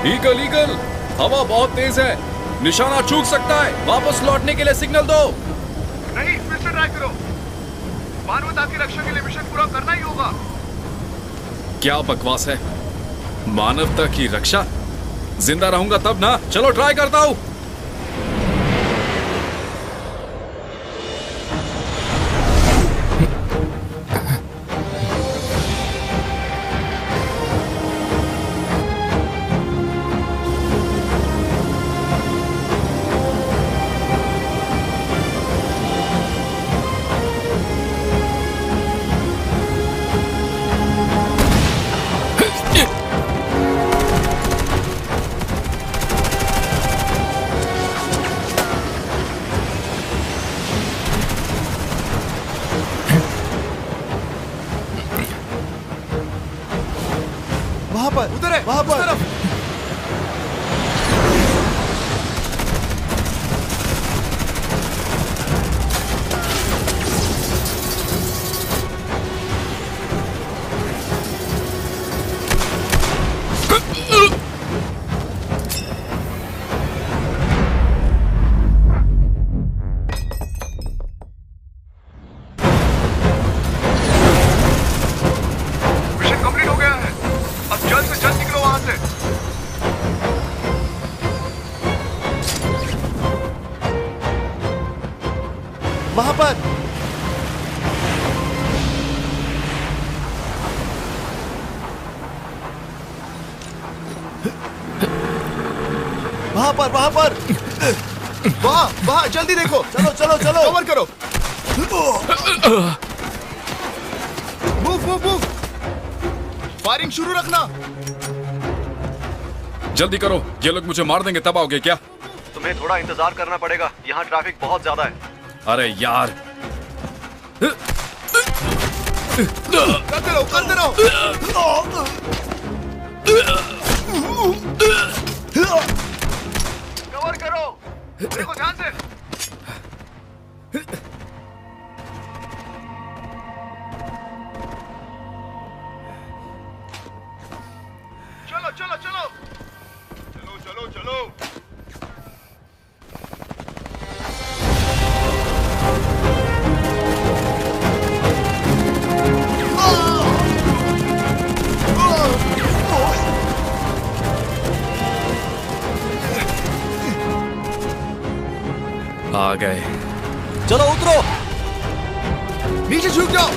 Eagle eagle, हवा बहुत तेज है, निशाना चूक सकता है। वापस लौटने के लिए सिग्नल दो। नहीं, फिर से ट्राई करो। मानवता की रक्षा के लिए मिशन पूरा करना ही होगा। क्या बकवास है, मानवता की रक्षा? जिंदा रहूंगा तब ना। चलो ट्राई करता हूं। वहां पर, उधर है, वहां पर। मिशन कंप्लीट हो गया है। अब जल्द से जल्द निकलो वहां से। वहां पर। वहां पर, वहां पर। वहां, वहां, जल्दी देखो। चलो चलो चलो, कवर करो। Move move move. फायरिंग शुरू रखना। जल्दी करो, ये लोग मुझे मार देंगे। तब आओगे क्या? तुम्हें थोड़ा इंतजार करना पड़ेगा, यहाँ ट्रैफिक बहुत ज्यादा है। अरे यार, करते रहो, करते रहो। कवर करो, देखो ध्यान से। चलो चलो चलो चलो चलो चलो। आ गए। चलो उतरो, नीचे झुक जाओ।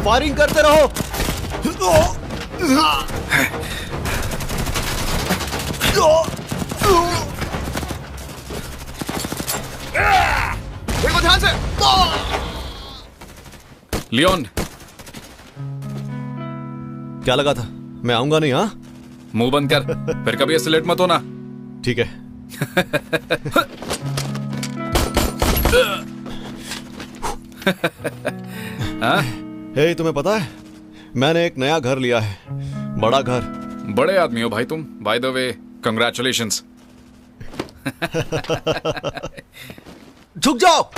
फायरिंग करते रहो। देखो ध्यान से। लियोन, क्या लगा था मैं आऊंगा नहीं? हाँ, मुंह बंद कर, फिर कभी ऐसे लेट मत होना। ठीक है। हाँ? हे, तुम्हें पता है मैंने एक नया घर लिया है, बड़ा घर। बड़े आदमी हो भाई तुम। By the way, congratulations. झुक जाओ।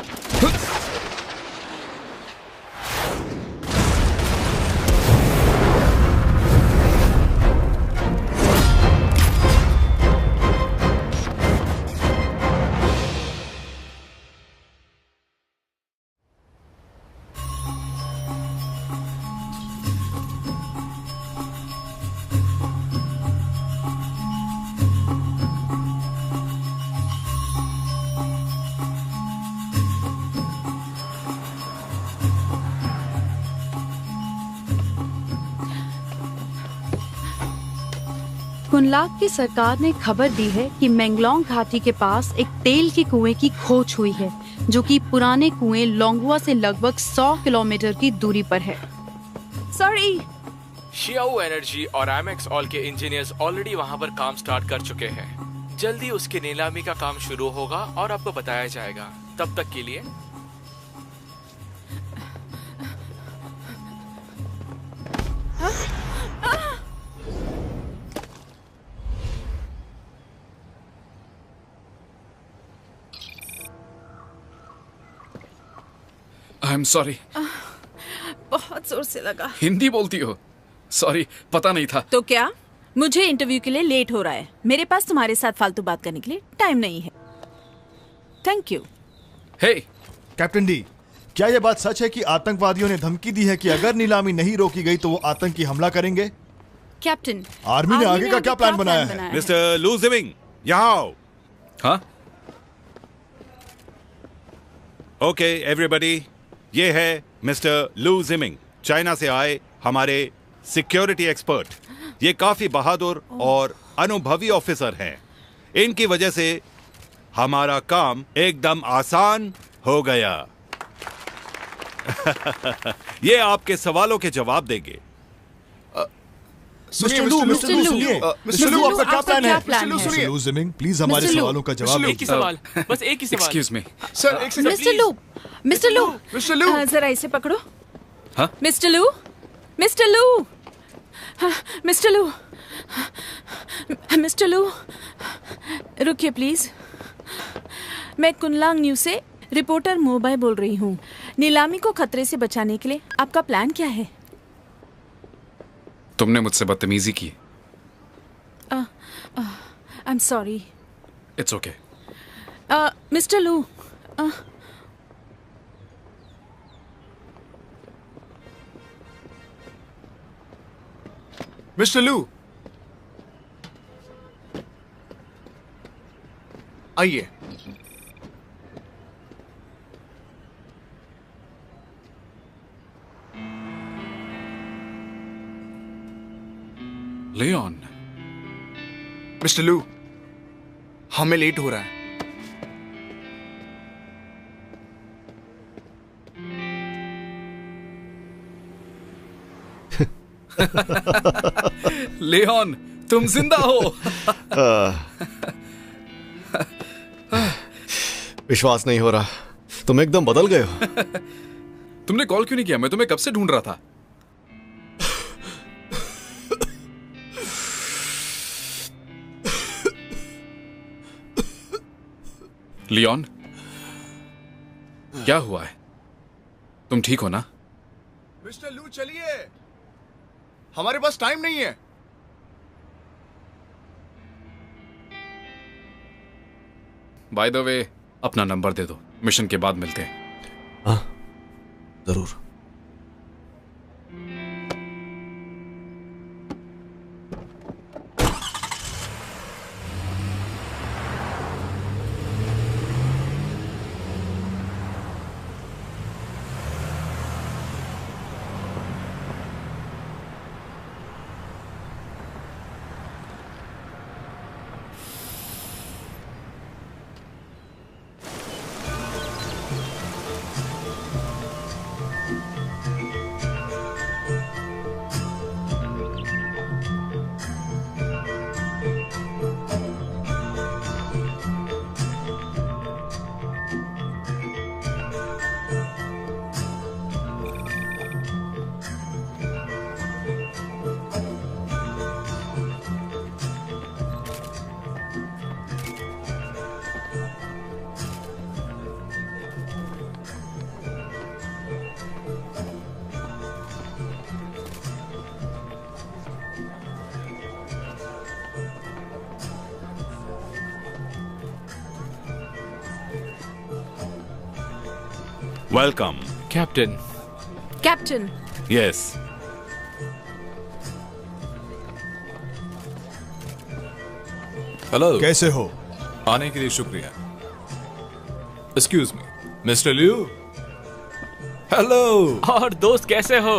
कुनलाक की सरकार ने खबर दी है कि मेंगलोंग घाटी के पास एक तेल के कुएं की खोज हुई है, जो कि पुराने कुएं लोंगुआ से लगभग 100 किलोमीटर की दूरी पर है। सॉरी। शियाओ एनर्जी और एमएक्स ऑल के इंजीनियर्स ऑलरेडी वहां पर काम स्टार्ट कर चुके हैं। जल्दी उसकी नीलामी का काम शुरू होगा और आपको बताया जाएगा। तब तक के लिए आई एम सॉरी। बहुत बहुत जोर से लगा। हिंदी बोलती हो? सॉरी, पता नहीं था। तो क्या? मुझे इंटरव्यू के लिए लेट हो रहा है। मेरे पास तुम्हारे साथ फालतू बात करने के लिए टाइम नहीं है। Thank you. Hey captain D, क्या यह बात सच है कि आतंकवादियों ने धमकी दी है कि अगर नीलामी नहीं रोकी गई तो वो आतंकी हमला करेंगे? कैप्टन, आर्मी ने आगे का क्या प्लान बनाया है? मिस्टर लू जिमिंग, यहाँ आओ। हाँ? ओके एवरीबॉडी, ये है मिस्टर लू जिमिंग, चाइना से आए हमारे सिक्योरिटी एक्सपर्ट। ये काफी बहादुर और अनुभवी ऑफिसर हैं। इनकी वजह से हमारा काम एकदम आसान हो गया। ये आपके सवालों के जवाब देंगे। मिस्टर लू, सुनिए। मिस्टर लू, आपका क्या प्लान है? मिस्टर लू जिमिंग, प्लीज हमारे मिस्टर लू। सवालों का जवाब एक ही सवाल, बस एक ही सवाल। Excuse me. सर एक सेकंड। मिस्टर लू, मिस्टर लू। जरा इसे पकड़ो। हाँ? मिस्टर लू, मिस्टर लू, मिस्टर लू, मिस्टर लू, रुकिए प्लीज। मैं कुनलांग न्यूज से रिपोर्टर मोबाई बोल रही हूँ। नीलामी को खतरे से बचाने के लिए आपका प्लान क्या है? तुमने मुझसे बदतमीजी की। I am sorry. It's okay. Mister लू, मिस्टर लू, आइए। लियोन, मिस्टर लू, हमें लेट हो रहा है। लियोन, तुम जिंदा हो। विश्वास नहीं हो रहा, तुम एकदम बदल गए हो। तुमने कॉल क्यों नहीं किया? मैं तुम्हें कब से ढूंढ रहा था। लियोन, क्या हुआ है? तुम ठीक हो ना? मिस्टर लू चलिए, हमारे पास टाइम नहीं है। बाय द वे, अपना नंबर दे दो, मिशन के बाद मिलते हैं। हाँ, जरूर। Welcome captain. Captain, yes. Hello, कैसे हो? आने के लिए शुक्रिया। Excuse me, mister Liu. Hello, और दोस्त कैसे हो?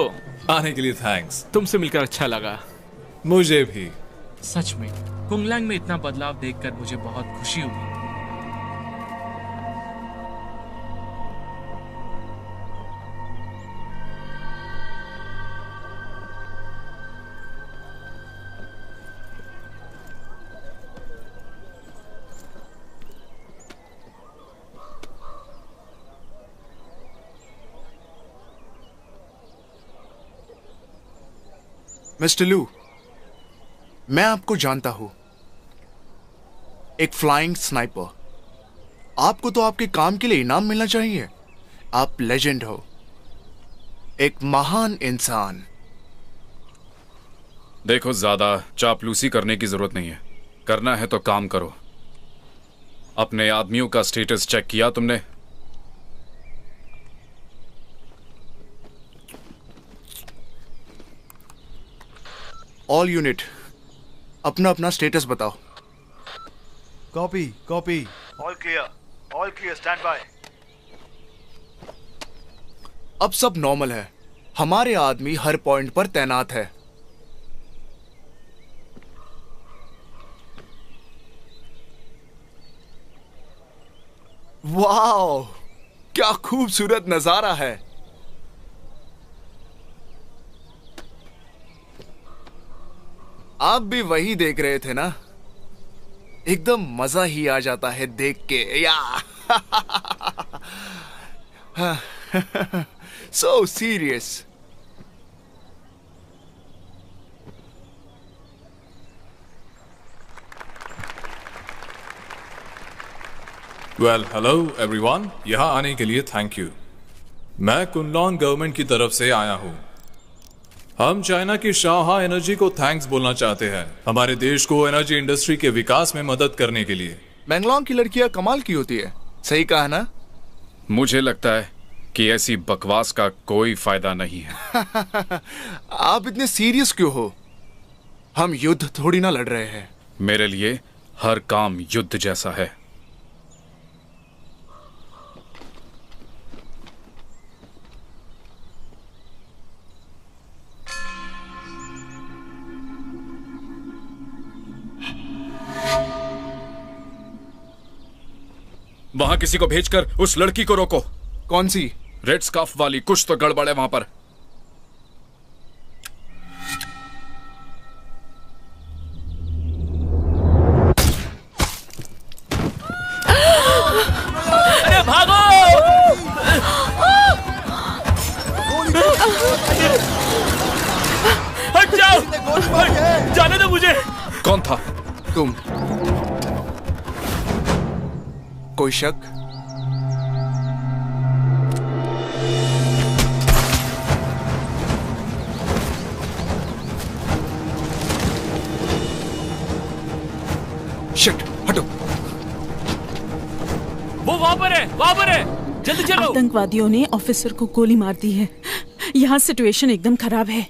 आने के लिए थैंक्स। तुमसे मिलकर अच्छा लगा। मुझे भी। सच में कुंगलांग में इतना बदलाव देखकर मुझे बहुत खुशी हुई। मिस्टर लू, मैं आपको जानता हूं, एक फ्लाइंग स्नाइपर। आपको तो आपके काम के लिए इनाम मिलना चाहिए। आप लेजेंड हो। एक महान इंसान। देखो, ज्यादा चापलूसी करने की जरूरत नहीं है। करना है तो काम करो। अपने आदमियों का स्टेटस चेक किया तुमने? ऑल यूनिट अपना अपना स्टेटस बताओ। Copy copy. All clear, stand by. अब सब नॉर्मल है। हमारे आदमी हर पॉइंट पर तैनात है। वाओ, क्या खूबसूरत नजारा है। आप भी वही देख रहे थे ना? एकदम मजा ही आ जाता है देख के। या so serious. Well, hello everyone. यहाँ आने के लिए थैंक यू। मैं कुनलॉन गवर्नमेंट की तरफ से आया हूँ। हम चाइना की शाओहा एनर्जी को थैंक्स बोलना चाहते हैं, हमारे देश को एनर्जी इंडस्ट्री के विकास में मदद करने के लिए। मैंगलोंग की लड़कियां कमाल की होती है, सही कहा ना? मुझे लगता है कि ऐसी बकवास का कोई फायदा नहीं है। आप इतने सीरियस क्यों हो? हम युद्ध थोड़ी ना लड़ रहे हैं। मेरे लिए हर काम युद्ध जैसा है। वहां किसी को भेजकर उस लड़की को रोको। कौन सी? रेड स्कार्फ वाली। कुछ तो गड़बड़ है वहां पर। अरे भागो! हट जाओ! जाने दो मुझे। कौन था? तुम। कोई शक? शिट, हटो। वो वहां पर है, वहां पर है। जल्दी चलो। आतंकवादियों ने ऑफिसर को गोली मार दी है। यहाँ सिचुएशन एकदम खराब है।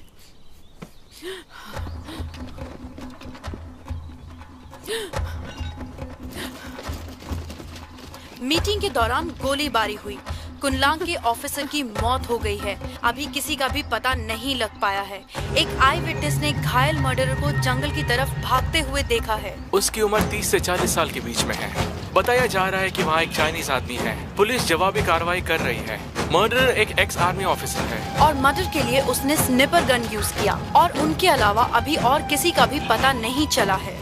मीटिंग के दौरान गोलीबारी हुई। कुनलांग के ऑफिसर की मौत हो गई है। अभी किसी का भी पता नहीं लग पाया है। एक आई विटनेस ने घायल मर्डरर को जंगल की तरफ भागते हुए देखा है। उसकी उम्र 30 से 40 साल के बीच में है। बताया जा रहा है कि वहाँ एक चाइनीज आदमी है। पुलिस जवाबी कार्रवाई कर रही है। मर्डरर एक एक्स आर्मी ऑफिसर है और मर्डर के लिए उसने स्निपर गन यूज किया। और उनके अलावा अभी और किसी का भी पता नहीं चला है।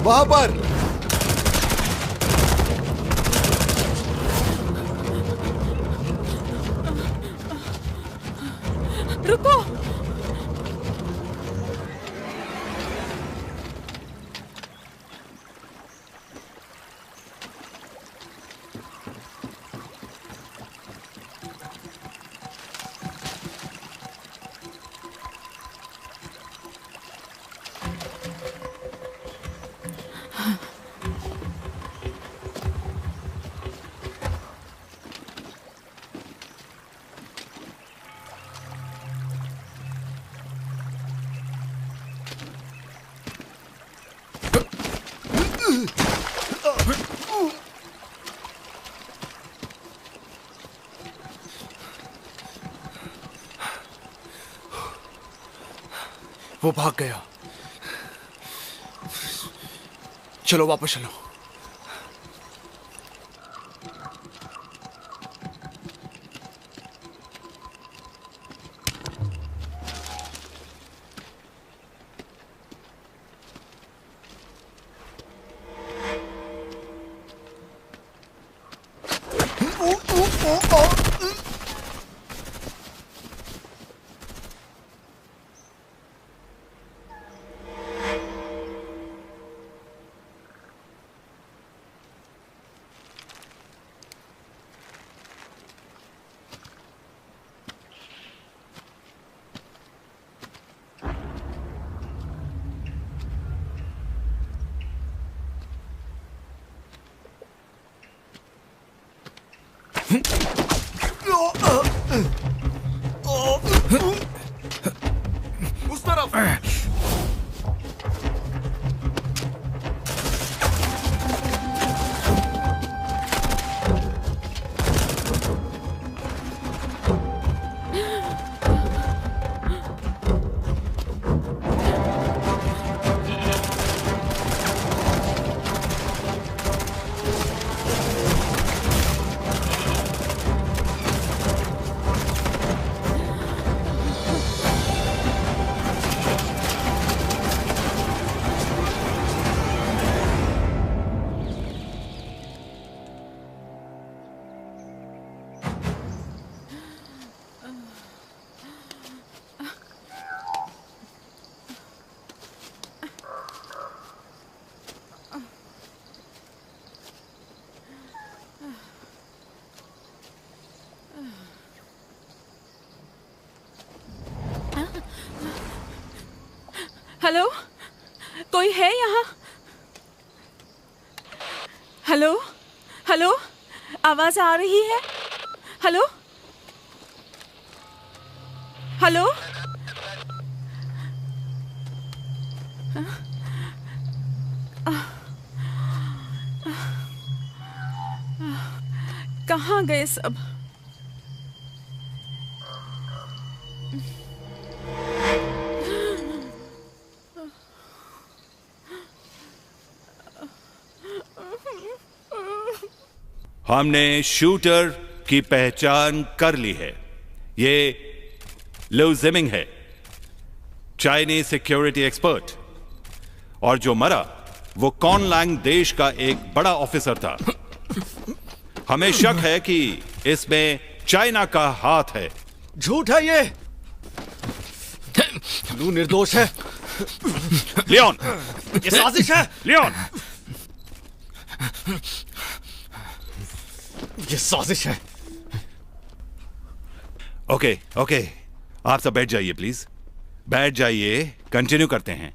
वहां पर रुको। वो भाग गया। चलो वापस चलो। उस तरफ। हेलो, कोई है यहाँ? हेलो, हेलो, आवाज आ रही है? हेलो, हेलो, कहाँ गए सब? हमने शूटर की पहचान कर ली है। ये लू जिमिंग है, चाइनीज सिक्योरिटी एक्सपर्ट। और जो मरा वो कुनलांग देश का एक बड़ा ऑफिसर था। हमें शक है कि इसमें चाइना का हाथ है। झूठ है ये। लू निर्दोष है। लियोन, ये साजिश है। लियोन, ये साजिश है। ओके ओके, आप सब बैठ जाइए प्लीज, बैठ जाइए। कंटिन्यू करते हैं।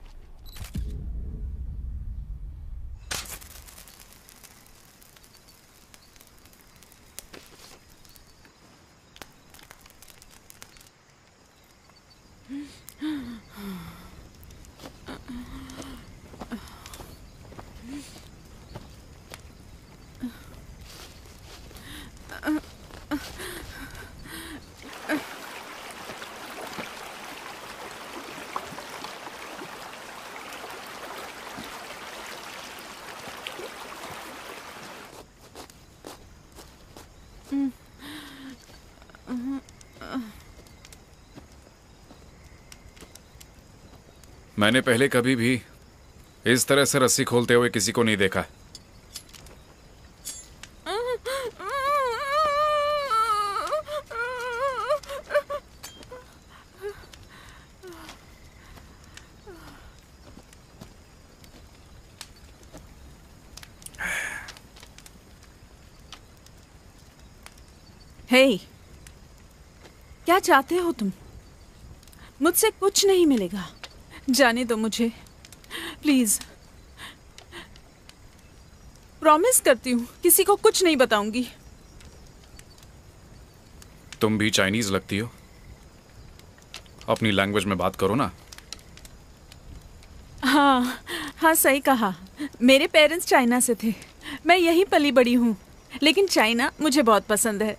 मैंने पहले कभी भी इस तरह से रस्सी खोलते हुए किसी को नहीं देखा। हे, क्या चाहते हो तुम? मुझसे कुछ नहीं मिलेगा, जाने दो मुझे प्लीज। प्रॉमिस करती हूँ किसी को कुछ नहीं बताऊंगी। तुम भी चाइनीज लगती हो, अपनी लैंग्वेज में बात करो ना। हाँ हाँ, सही कहा। मेरे पेरेंट्स चाइना से थे, मैं यहीं पली बड़ी हूँ, लेकिन चाइना मुझे बहुत पसंद है।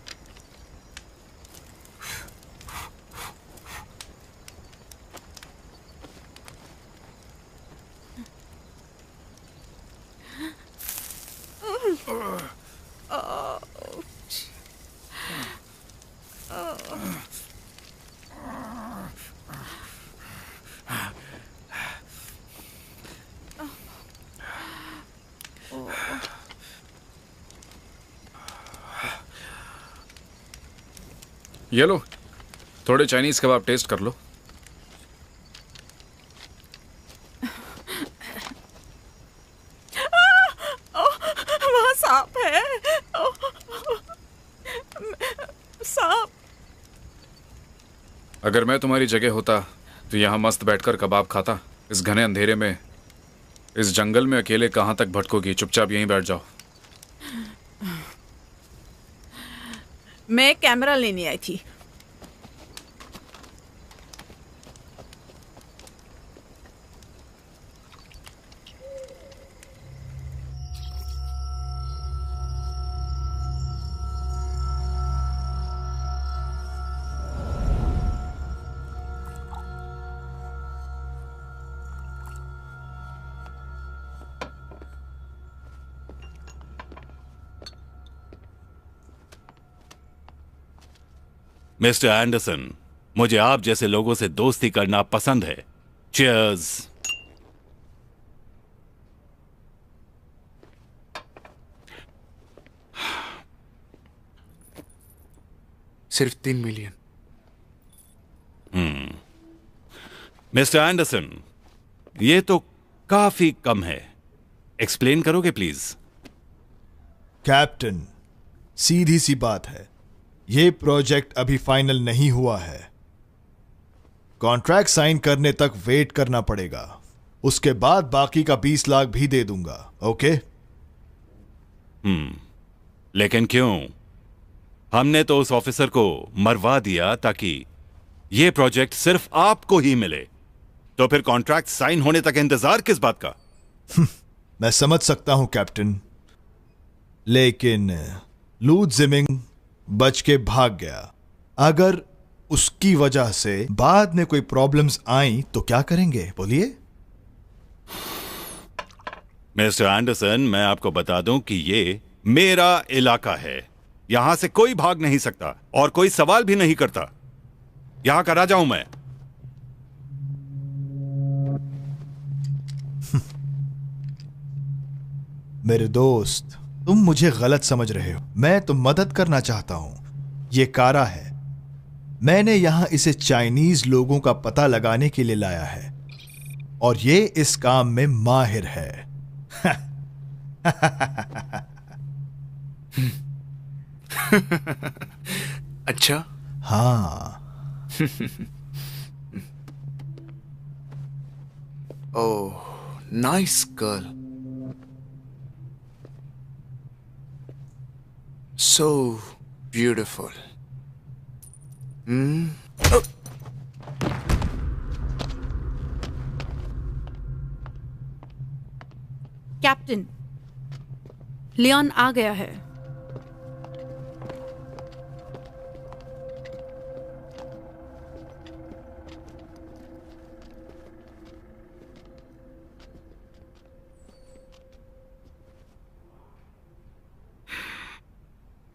ये लो, थोड़े चाइनीज कबाब टेस्ट कर लो। वहाँ सांप है। सांप। अगर मैं तुम्हारी जगह होता तो यहाँ मस्त बैठकर कबाब खाता। इस घने अंधेरे में, इस जंगल में अकेले कहाँ तक भटकोगी? चुपचाप यहीं बैठ जाओ। मैं कैमरा लेने आई थी। मिस्टर एंडरसन, मुझे आप जैसे लोगों से दोस्ती करना पसंद है। चीयर्स। सिर्फ 3 मिलियन। मिस्टर एंडरसन, ये तो काफी कम है। एक्सप्लेन करोगे प्लीज? कैप्टन, सीधी सी बात है, ये प्रोजेक्ट अभी फाइनल नहीं हुआ है। कॉन्ट्रैक्ट साइन करने तक वेट करना पड़ेगा। उसके बाद बाकी का 20 लाख भी दे दूंगा। ओके? लेकिन क्यों? हमने तो उस ऑफिसर को मरवा दिया ताकि ये प्रोजेक्ट सिर्फ आपको ही मिले। तो फिर कॉन्ट्रैक्ट साइन होने तक इंतजार किस बात का? मैं समझ सकता हूं कैप्टन, लेकिन लू जिमिंग बच के भाग गया। अगर उसकी वजह से बाद में कोई प्रॉब्लम्स आई तो क्या करेंगे, बोलिए? मिस्टर एंडरसन, मैं आपको बता दूं कि ये मेरा इलाका है। यहां से कोई भाग नहीं सकता और कोई सवाल भी नहीं करता। यहां का राजा हूं मैं। मेरे दोस्त, तुम मुझे गलत समझ रहे हो। मैं तो मदद करना चाहता हूं। ये कारा है। मैंने यहां इसे चाइनीज लोगों का पता लगाने के लिए लाया है और ये इस काम में माहिर है। अच्छा? हाँ। Oh, nice girl. So beautiful. Captain, Leon आ गया है।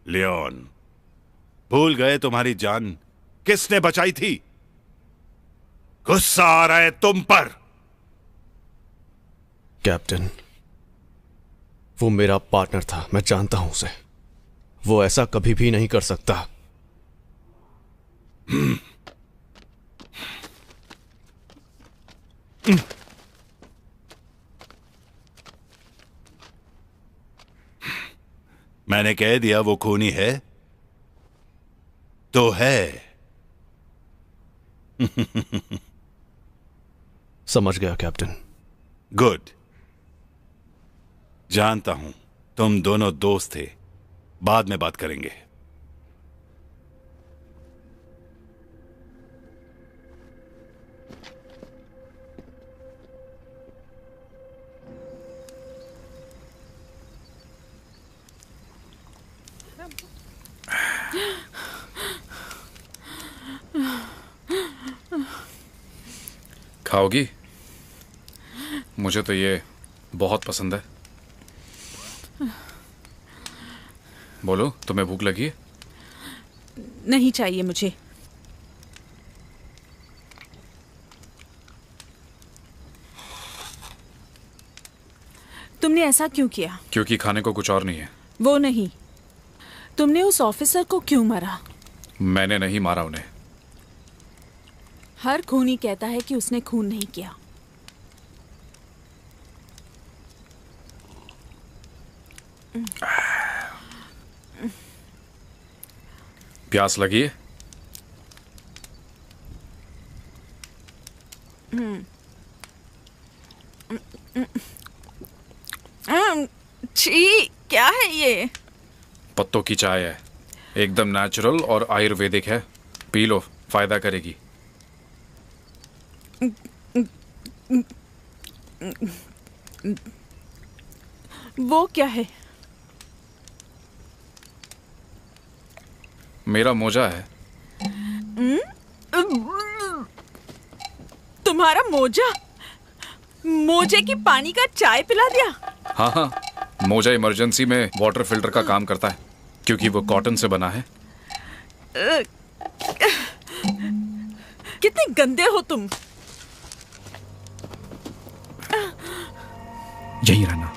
लियोन, भूल गए तुम्हारी जान किसने बचाई थी? गुस्सा आ रहा है तुम पर। कैप्टन, वो मेरा पार्टनर था। मैं जानता हूं उसे। वो ऐसा कभी भी नहीं कर सकता। मैंने कह दिया वो खूनी है तो है। समझ गया कैप्टन। गुड। जानता हूं तुम दोनों दोस्त थे। बाद में बात करेंगे। खाओगी? मुझे तो ये बहुत पसंद है। बोलो, तुम्हें भूख लगी है? नहीं चाहिए मुझे। तुमने ऐसा क्यों किया? क्योंकि खाने को कुछ और नहीं है। वो नहीं, तुमने उस ऑफिसर को क्यों मारा? मैंने नहीं मारा उन्हें। हर खूनी कहता है कि उसने खून नहीं किया। प्यास लगी है? छी, क्या है ये? पत्तों की चाय है। एकदम नेचुरल और आयुर्वेदिक है, पी लो, फायदा करेगी। वो क्या है? मेरा मोजा है। तुम्हारा मोजा? मोजे की पानी का चाय पिला दिया? हाँ हाँ, मोजा इमरजेंसी में वाटर फिल्टर का काम करता है क्योंकि वो कॉटन से बना है। कितने गंदे हो तुम। यही रहना।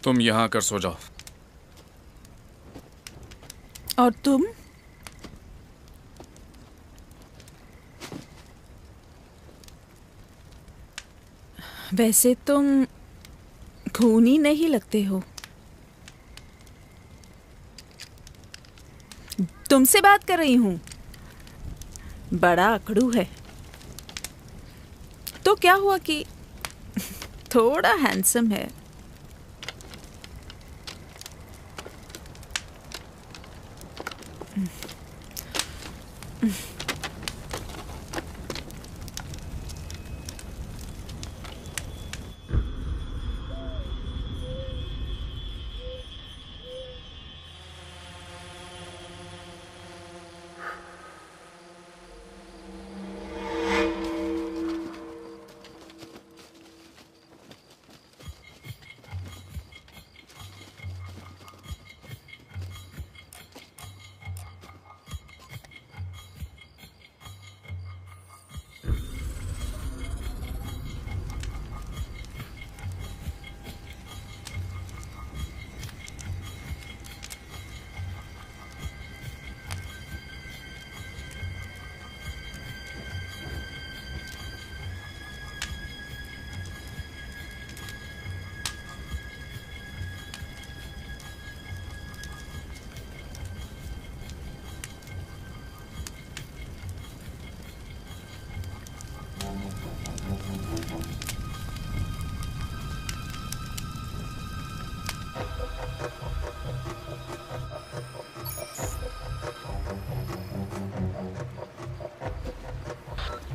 तुम यहां आकर सो जाओ। और तुम? वैसे तुम खूनी नहीं लगते हो। तुमसे बात कर रही हूं। बड़ा अकड़ू है। तो क्या हुआ कि थोड़ा हैंडसम है।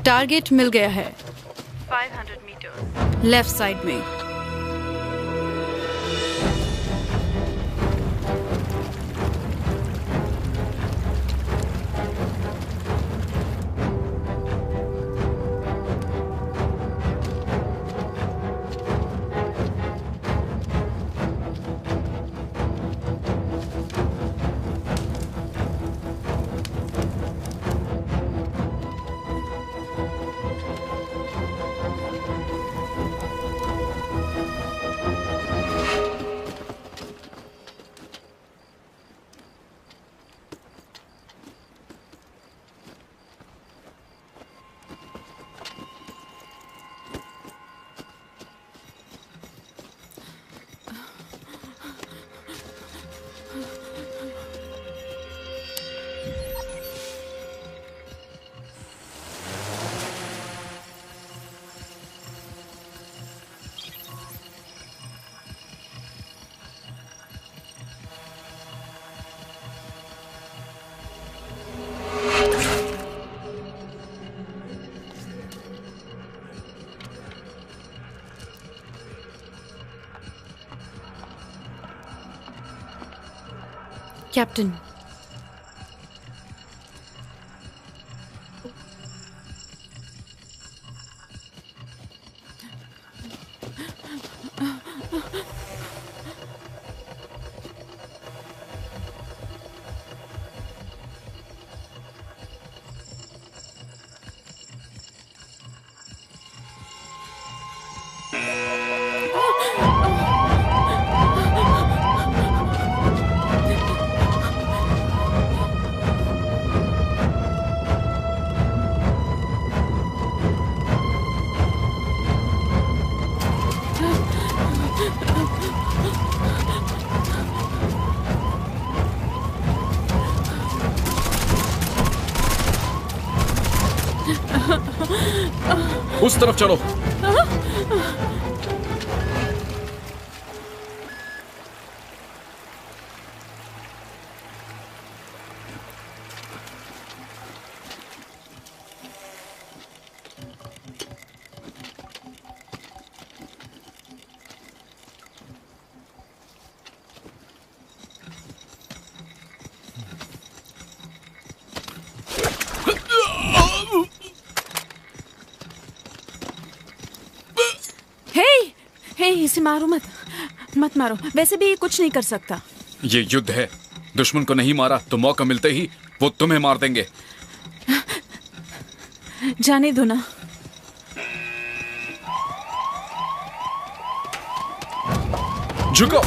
टारगेट मिल गया है 500 मीटर लेफ्ट साइड में। कैप्टन, उस तरफ चलो। इसे मारो मत, मत मारो। वैसे भी ये कुछ नहीं कर सकता। ये युद्ध है, दुश्मन को नहीं मारा तो मौका मिलते ही वो तुम्हें मार देंगे। जाने दो ना। झुको।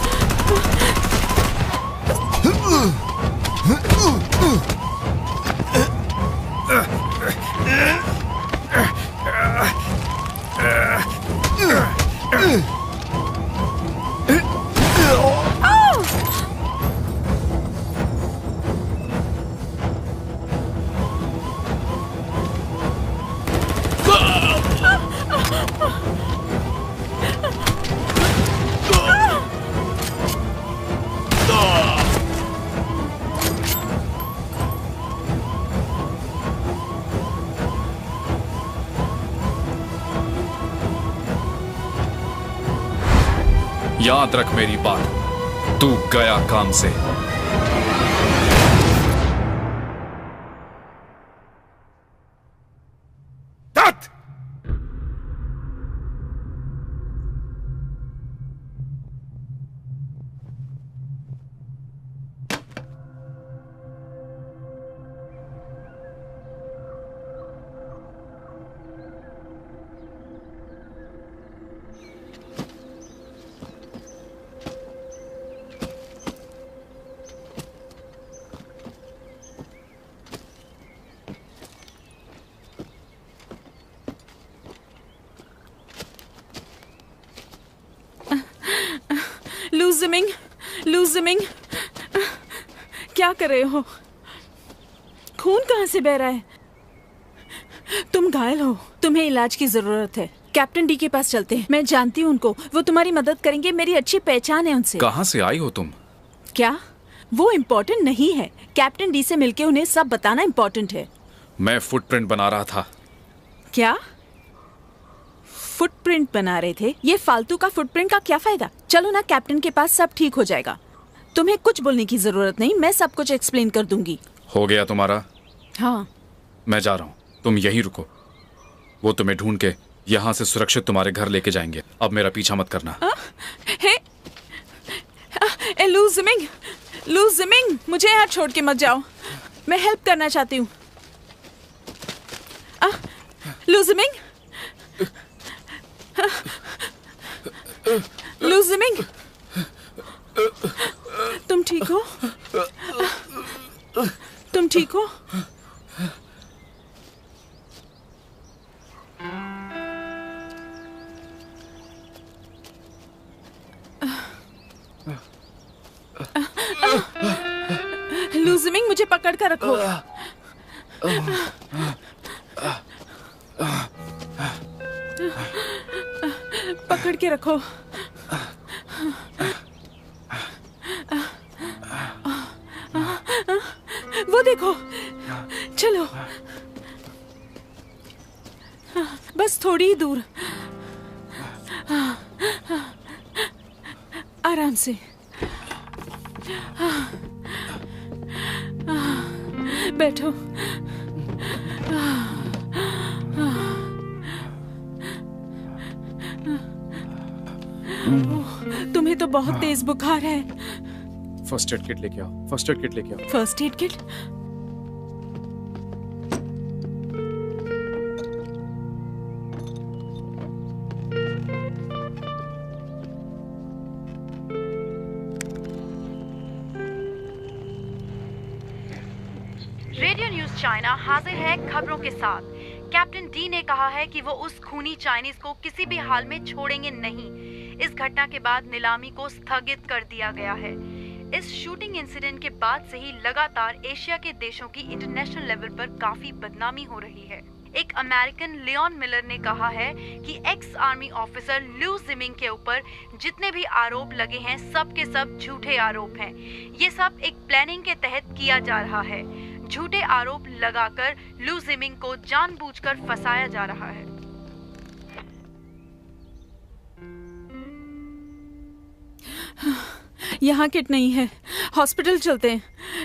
याद रख मेरी बात, तू गया काम से। लू जिमिंग, क्या कर रहे हो? खून कहाँ से बह रहा है? तुम घायल हो, तुम्हें इलाज की जरूरत है। कैप्टन डी के पास चलते हैं, मैं जानती हूँ उनको, वो तुम्हारी मदद करेंगे, मेरी अच्छी पहचान है उनसे। कहाँ से आई हो तुम? क्या वो इम्पोर्टेंट नहीं है? कैप्टन डी से मिलके उन्हें सब बताना इम्पोर्टेंट है। मैं फुटप्रिंट बना रहा था। क्या फुटप्रिंट बना रहे थे? ये फालतू का फुटप्रिंट का क्या फायदा? चलो ना कैप्टन के पास, सब ठीक हो जाएगा। तुम्हें कुछ बोलने की जरूरत नहीं, मैं सब कुछ एक्सप्लेन कर दूंगी। हो गया तुम्हारा? हाँ, मैं जा रहा हूँ, तुम यहीं रुको। वो तुम्हें ढूंढ के यहाँ से सुरक्षित तुम्हारे घर लेके जाएंगे। अब मेरा पीछा मत करना। लू जिमिंग, मुझे यहाँ छोड़ के मत जाओ, मैं हेल्प करना चाहती हूँ। लू जिमिंग, तुम ठीक हो? तुम ठीक हो? लू जिमिंग, मुझे पकड़ कर रखो। पकड़ के रखो। वो देखो, चलो बस थोड़ी ही दूर, आराम से। बैठो। तुम्हें तो बहुत तेज बुखार है। फर्स्ट एड किट लेके आओ, फर्स्ट एड किट लेके आओ। First aid kit? Radio news China हाजिर है खबरों के साथ। कैप्टन डी ने कहा है कि वो उस खूनी चाइनीज को किसी भी हाल में छोड़ेंगे नहीं। इस घटना के बाद नीलामी को स्थगित कर दिया गया है। इस शूटिंग इंसिडेंट के बाद से ही लगातार एशिया के देशों की इंटरनेशनल लेवल पर काफी बदनामी हो रही है। एक अमेरिकन लियोन मिलर ने कहा है कि एक्स आर्मी ऑफिसर लू जिमिंग के ऊपर जितने भी आरोप लगे हैं सब के सब झूठे आरोप हैं। ये सब एक प्लानिंग के तहत किया जा रहा है। झूठे आरोप लगाकर लू जिमिंग को जानबूझकर फंसाया जा रहा है। यहाँ किट नहीं है, हॉस्पिटल चलते हैं,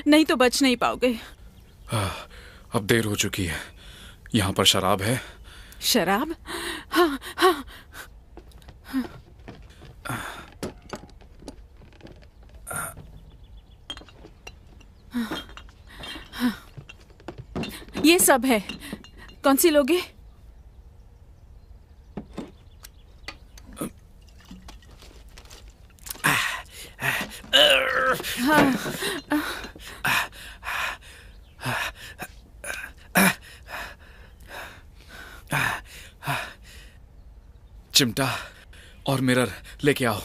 नहीं तो बच नहीं पाओगे। अब देर हो चुकी है। यहाँ पर शराब है? शराब? हाँ हाँ। ये सब है। कौन सी लोगे? चिमटा और मिरर लेके आओ।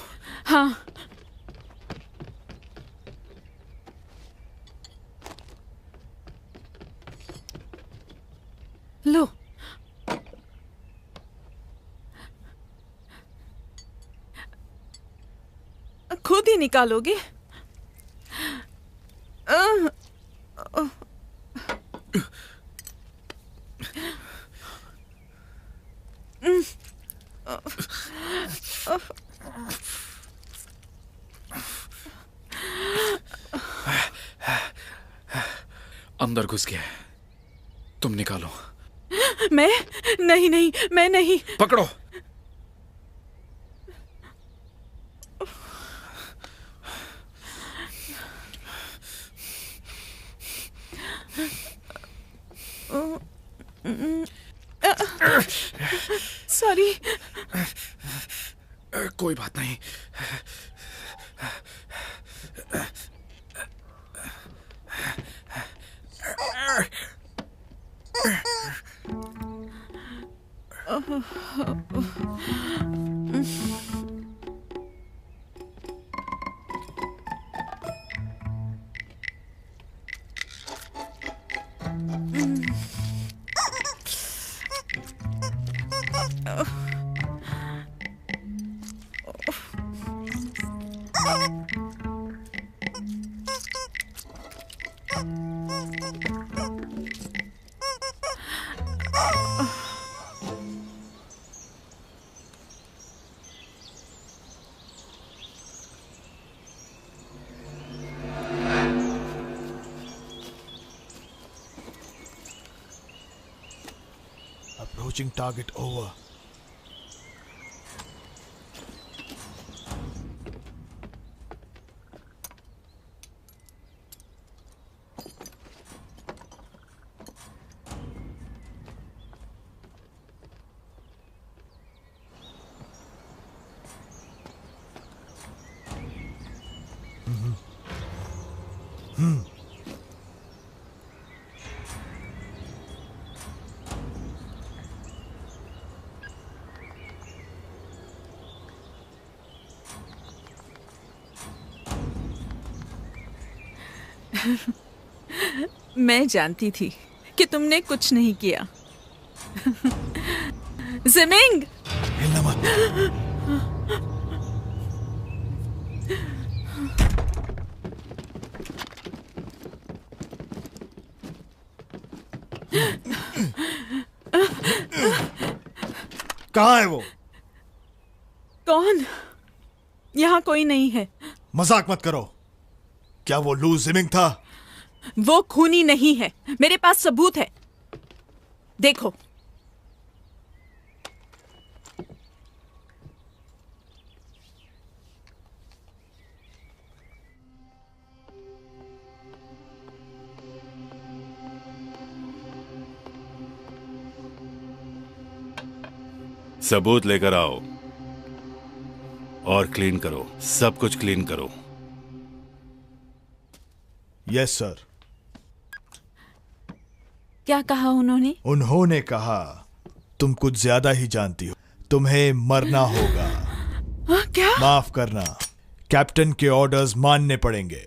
हाँ। लो। खुद ही निकालोगे? अंदर घुस गया है, तुम निकालो। मैं नहीं नहीं, मैं नहीं। पकड़ो। सॉरी। कोई बात नहीं। Approaching target over. मैं जानती थी कि तुमने कुछ नहीं किया। जिमिंग! हिलना मत। कहाँ है वो? कौन? यहाँ कोई नहीं है। मजाक मत करो। क्या वो लू जिमिंग था? वो खूनी नहीं है, मेरे पास सबूत है। देखो। सबूत लेकर आओ और क्लीन करो, सब कुछ क्लीन करो। Yes sir. क्या कहा उन्होंने? उन्होंने कहा तुम कुछ ज्यादा ही जानती हो, तुम्हें मरना होगा। क्या? माफ करना, कैप्टन के ऑर्डर्स मानने पड़ेंगे।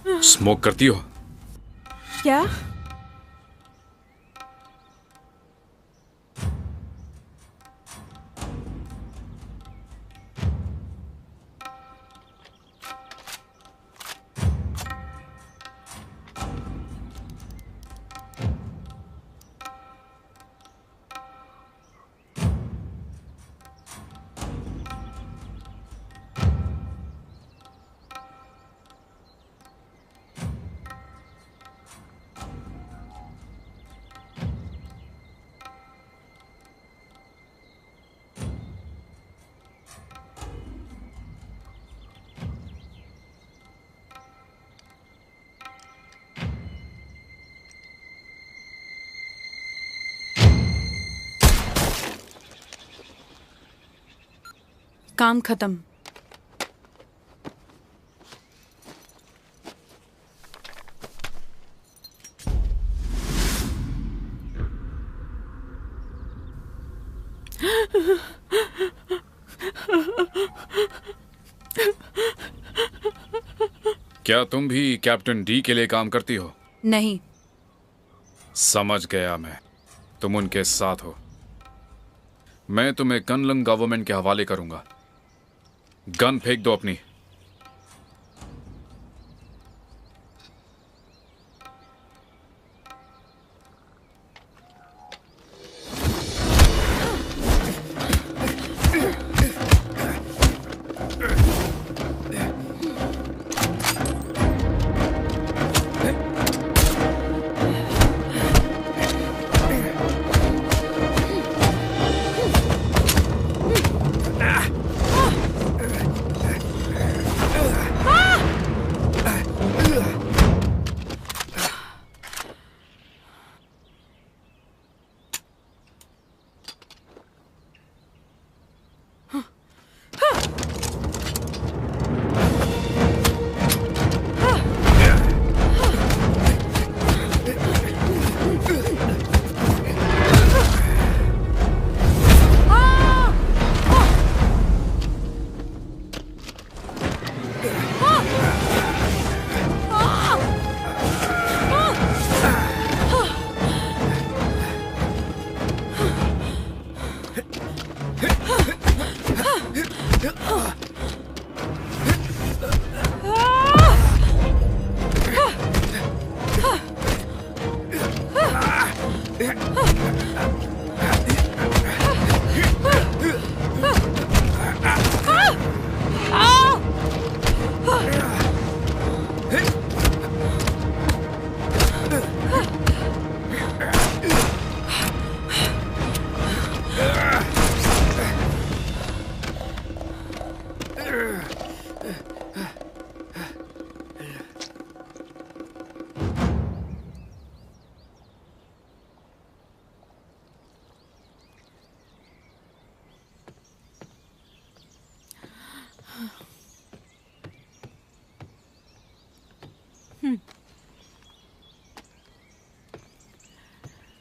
स्मोक करती हो? क्या? काम खत्म। क्या तुम भी कैप्टन डी के लिए काम करती हो? नहीं। समझ गया मैं, तुम उनके साथ हो। मैं तुम्हें कनलंग गवर्नमेंट के हवाले करूंगा। गन फेंक दो अपनी।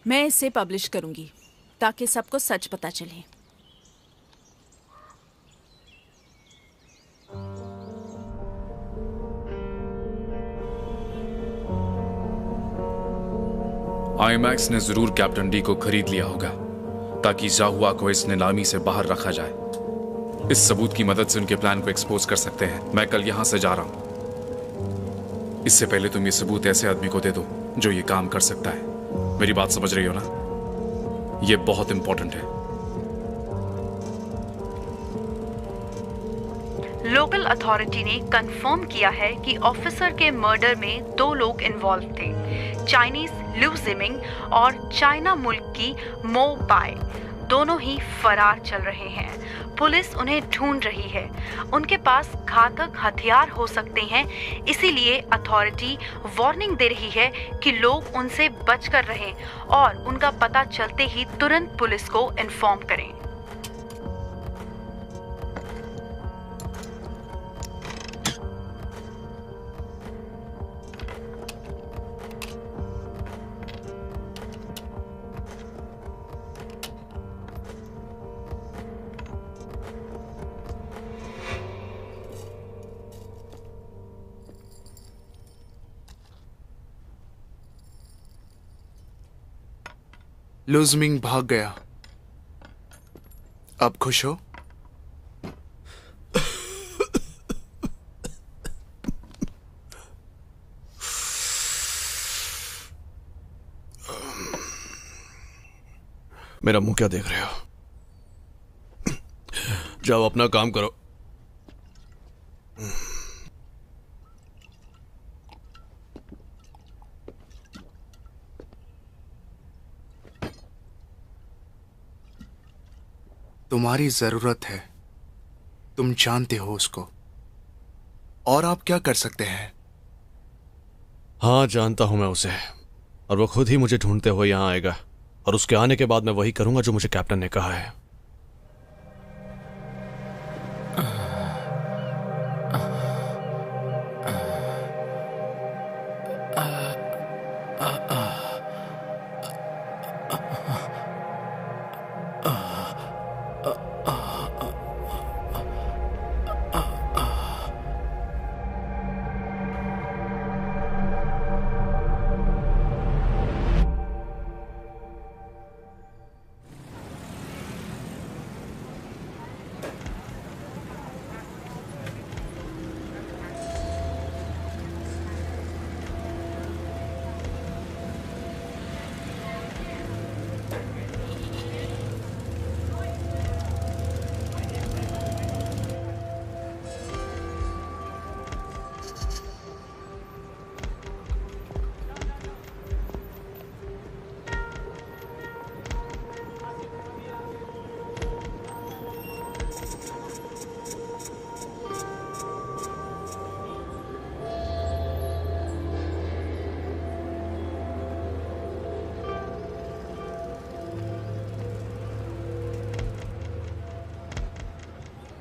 मैं इसे पब्लिश करूंगी ताकि सबको सच पता चले। आईमैक्स ने जरूर कैप्टन डी को खरीद लिया होगा ताकि जाहुआ को इस नीलामी से बाहर रखा जाए। इस सबूत की मदद से उनके प्लान को एक्सपोज कर सकते हैं। मैं कल यहां से जा रहा हूं। इससे पहले तुम ये सबूत ऐसे आदमी को दे दो जो ये काम कर सकता है। मेरी बात समझ रही हो ना? ये बहुत इंपॉर्टेंट है। लोकल अथॉरिटी ने कंफर्म किया है कि ऑफिसर के मर्डर में 2 लोग इन्वॉल्व थे, चाइनीज लू जिमिंग और चाइना मुल्क की मो बाय। दोनों ही फरार चल रहे हैं। पुलिस उन्हें ढूंढ रही है। उनके पास घातक हथियार हो सकते हैं, इसीलिए अथॉरिटी वार्निंग दे रही है कि लोग उनसे बचकर रहें और उनका पता चलते ही तुरंत पुलिस को इन्फॉर्म करें। लूजमिंग भाग गया। अब खुश हो? मेरा मुंह क्या देख रहे हो? जाओ अपना काम करो। तुम्हारी जरूरत है, तुम जानते हो उसको, और आप क्या कर सकते हैं? हाँ, जानता हूं मैं उसे, और वो खुद ही मुझे ढूंढते हुए यहां आएगा, और उसके आने के बाद मैं वही करूंगा जो मुझे कैप्टन ने कहा है।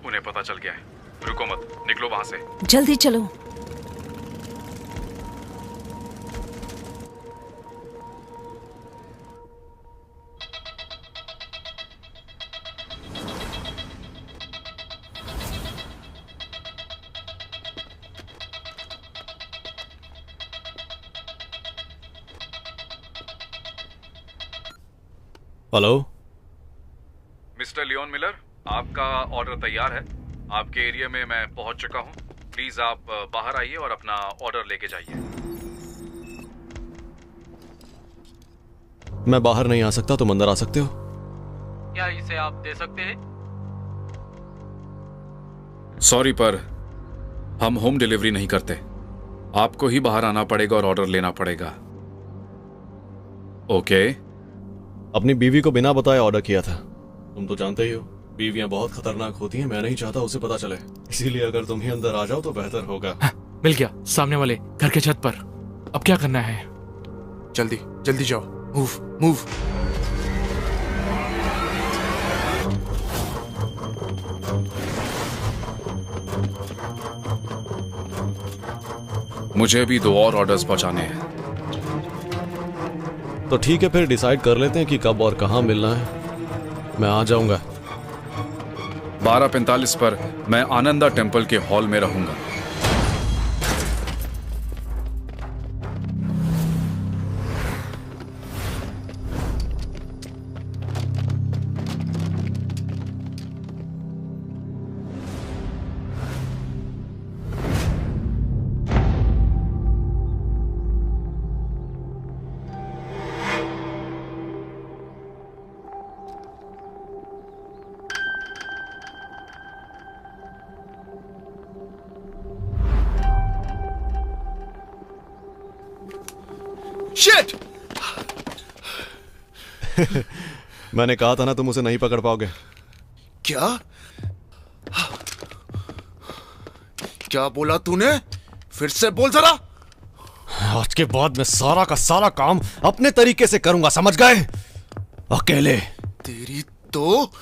उन्हें पता चल गया है। रुको मत, निकलो वहां से। जल्दी चलो। हेलो मिस्टर लियोन मिलर, आपका ऑर्डर तैयार है। आपके एरिया में मैं पहुंच चुका हूं। प्लीज आप बाहर आइए और अपना ऑर्डर लेके जाइए। मैं बाहर नहीं आ सकता, तुम अंदर आ सकते हो? क्या इसे आप दे सकते हैं? सॉरी, पर हम होम डिलीवरी नहीं करते। आपको ही बाहर आना पड़ेगा और ऑर्डर लेना पड़ेगा। ओके? अपनी बीवी को बिना बताए ऑर्डर किया था। तुम तो जानते ही हो, बीवियां बहुत खतरनाक होती हैं। मैं नहीं चाहता उसे पता चले, इसीलिए अगर तुम ही अंदर आ जाओ तो बेहतर होगा। मिल गया, सामने वाले घर के छत पर। अब क्या करना है? जल्दी जल्दी जाओ, मूव मूव। मुझे भी 2 और ऑर्डर्स पहुंचाने हैं। तो ठीक है, फिर डिसाइड कर लेते हैं कि कब और कहां मिलना है। मैं आ जाऊंगा। 12:45 पर मैं आनंदा टेम्पल के हॉल में रहूंगा। Shit! मैंने कहा था ना, तुम उसे नहीं पकड़ पाओगे। क्या क्या बोला तूने? फिर से बोल जरा। आज के बाद मैं सारा का सारा काम अपने तरीके से करूंगा, समझ गए? अकेले। तेरी तो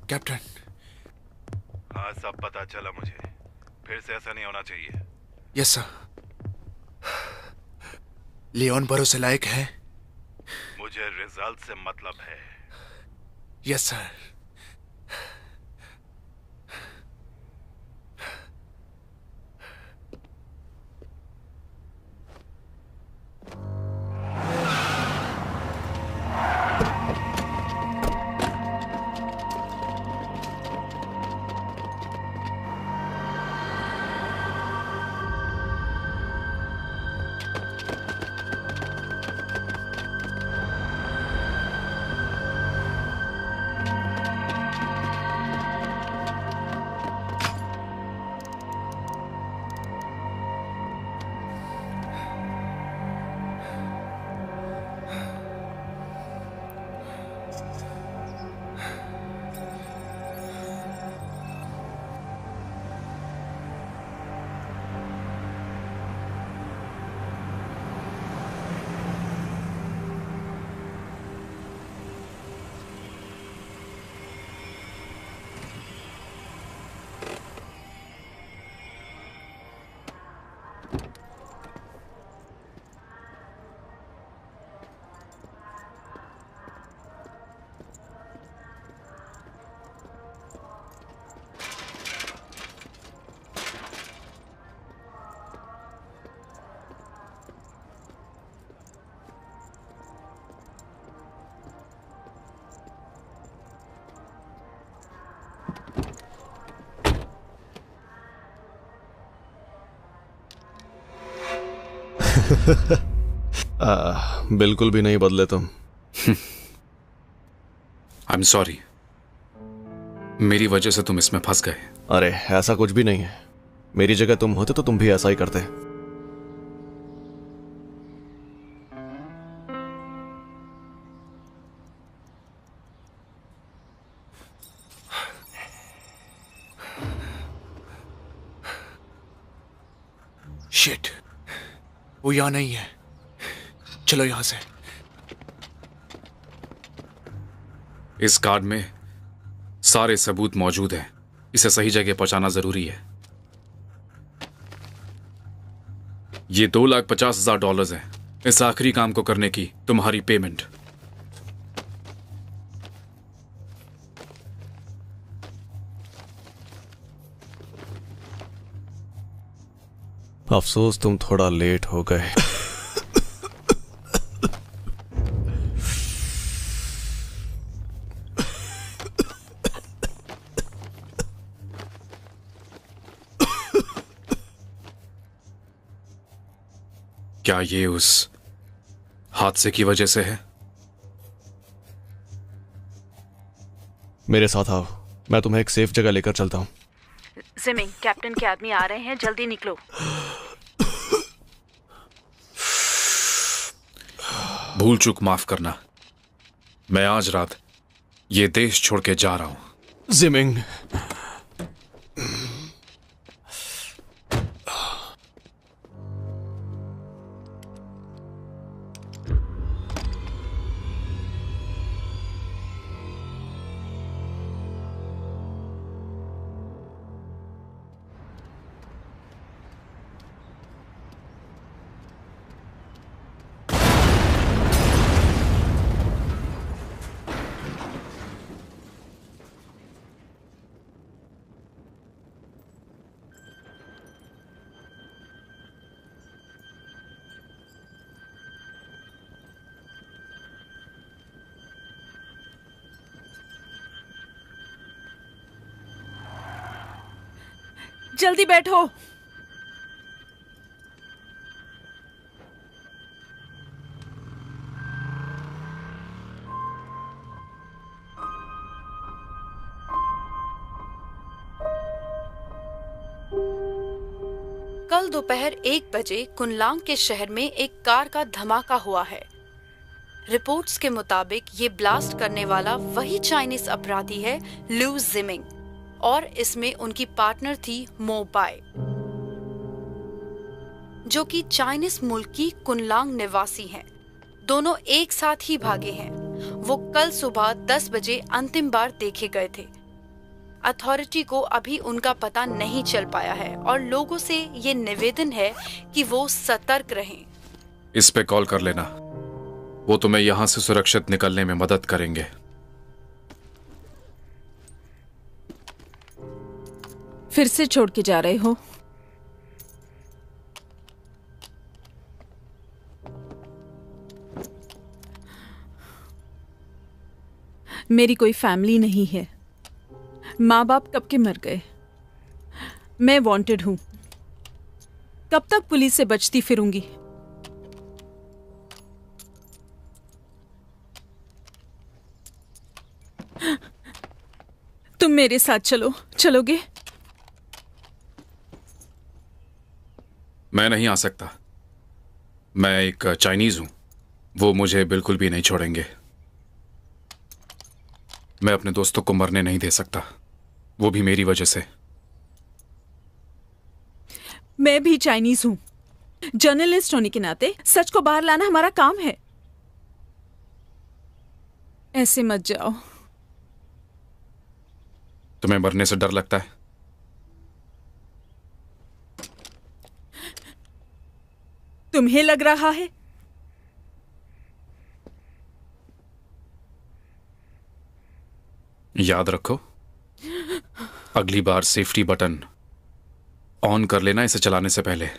कैप्टन। हाँ, सब पता चला मुझे। फिर से ऐसा नहीं होना चाहिए। Yes sir. लियोन भरोसे लायक है? मुझे रिजल्ट से मतलब है। Yes sir. बिल्कुल भी नहीं बदले तुम। आई एम सॉरी, मेरी वजह से तुम इसमें फंस गए। अरे ऐसा कुछ भी नहीं है, मेरी जगह तुम होते तो तुम भी ऐसा ही करते। शिट, वो यहां नहीं है। चलो यहां से। इस कार्ड में सारे सबूत मौजूद हैं, इसे सही जगह पहुंचाना जरूरी है। ये $2,50,000 है, इस आखिरी काम को करने की तुम्हारी पेमेंट। अफसोस तुम थोड़ा लेट हो गए। क्या ये उस हादसे की वजह से है? मेरे साथ आओ, मैं तुम्हें एक सेफ जगह लेकर चलता हूं। जिमिंग, कैप्टन के आदमी आ रहे हैं, जल्दी निकलो। भूल चूक माफ करना, मैं आज रात ये देश छोड़ के जा रहा हूं। जिमिंग, जल्दी बैठो। कल दोपहर 1 बजे कुनलांग के शहर में एक कार का धमाका हुआ है। रिपोर्ट्स के मुताबिक ये ब्लास्ट करने वाला वही चाइनीज अपराधी है लू जिमिंग, और इसमें उनकी पार्टनर थी मो बाय, जो कि चाइनीज मुल्क की कुनलांग निवासी हैं। दोनों एक साथ ही भागे हैं। वो कल सुबह 10 बजे अंतिम बार देखे गए थे। अथॉरिटी को अभी उनका पता नहीं चल पाया है और लोगों से ये निवेदन है कि वो सतर्क रहें। इस पे कॉल कर लेना, वो तुम्हें यहां से सुरक्षित निकलने में मदद करेंगे। फिर से छोड़ के जा रहे हो? मेरी कोई फैमिली नहीं है, माँ बाप कब के मर गए। मैं वांटेड हूं, कब तक पुलिस से बचती फिरूंगी? तुम मेरे साथ चलो, चलोगे? मैं नहीं आ सकता, मैं एक चाइनीज हूं, वो मुझे बिल्कुल भी नहीं छोड़ेंगे। मैं अपने दोस्तों को मरने नहीं दे सकता, वो भी मेरी वजह से। मैं भी चाइनीज हूं, जर्नलिस्ट होने के नाते सच को बाहर लाना हमारा काम है। ऐसे मत जाओ। तुम्हें मरने से डर लगता है? तुम्हें लग रहा है? याद रखो, अगली बार सेफ्टी बटन ऑन कर लेना इसे चलाने से पहले।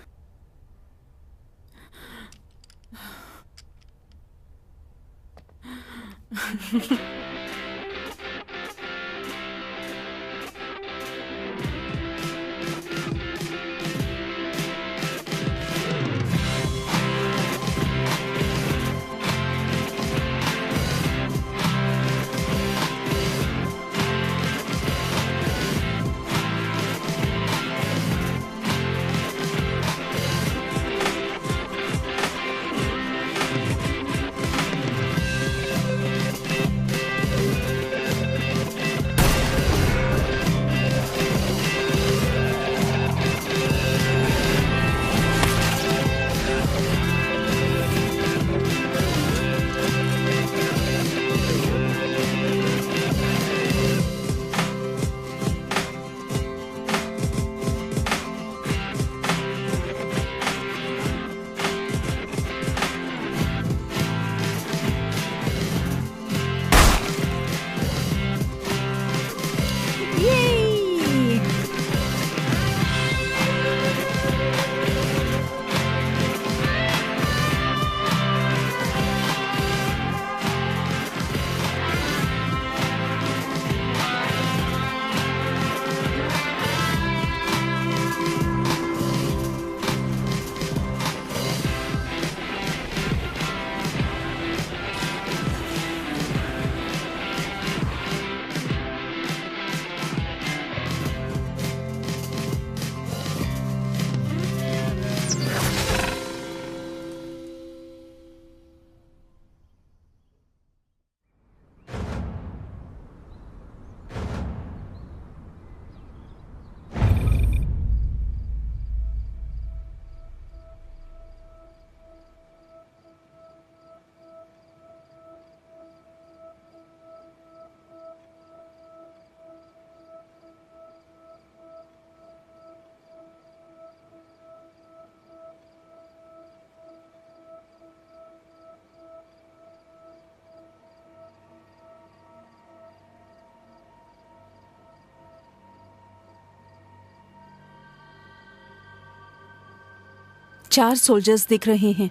4 सोल्जर्स दिख रहे हैं।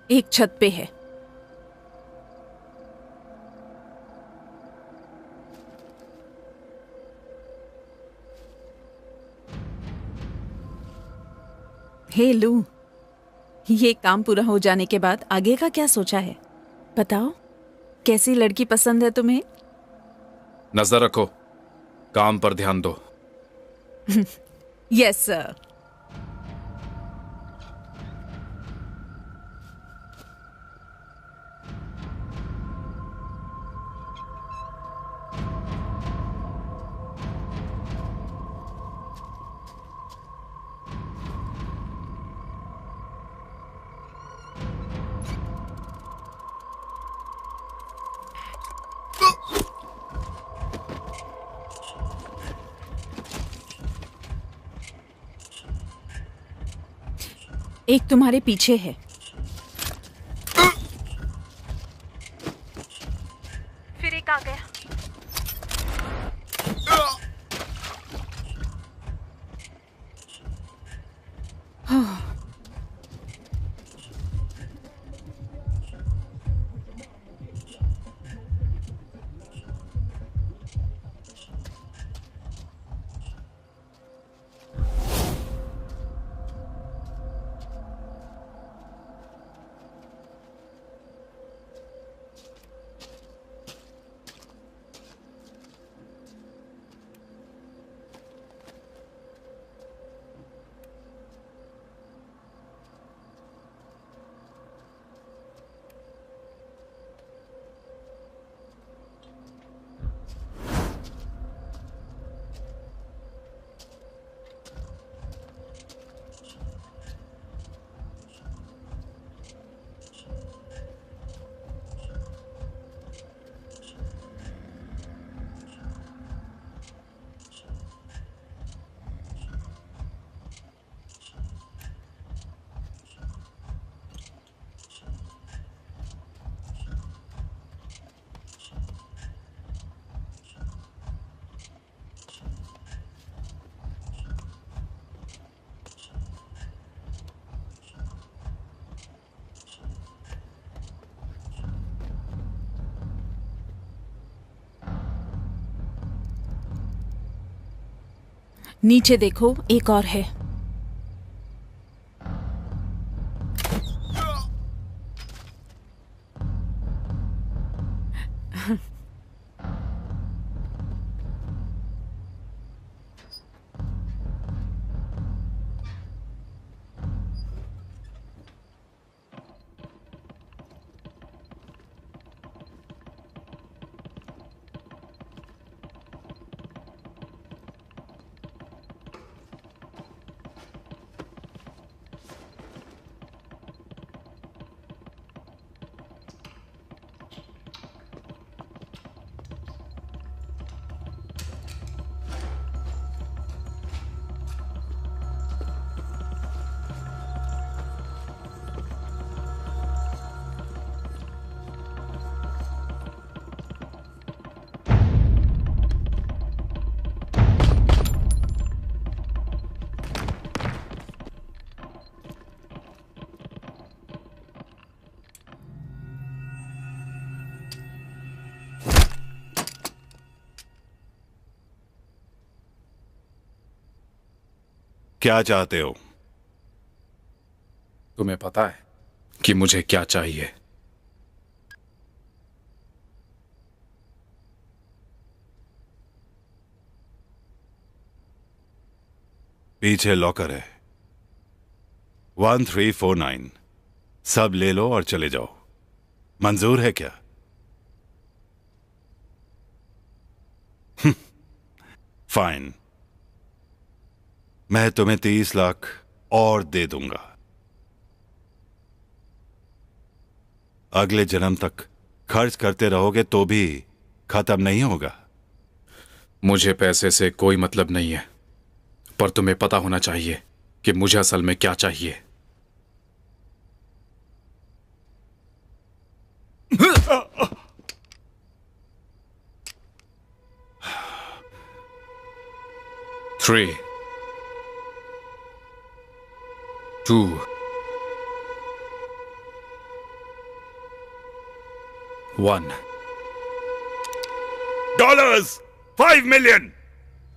एक छत पे है। हे लू, ये काम पूरा हो जाने के बाद आगे का क्या सोचा है? बताओ, कैसी लड़की पसंद है तुम्हें? नजर रखो, काम पर ध्यान दो। Yes sir. एक तुम्हारे पीछे है। फिर एक आ गया। नीचे देखो, एक और है। क्या चाहते हो? तुम्हें पता है कि मुझे क्या चाहिए? पीछे लॉकर है 1349। सब ले लो और चले जाओ। मंजूर है क्या? फाइन, मैं तुम्हें 30 लाख और दे दूंगा। अगले जन्म तक खर्च करते रहोगे तो भी खत्म नहीं होगा। मुझे पैसे से कोई मतलब नहीं है, पर तुम्हें पता होना चाहिए कि मुझे असल में क्या चाहिए। 2 1 डॉलर्स 5 मिलियन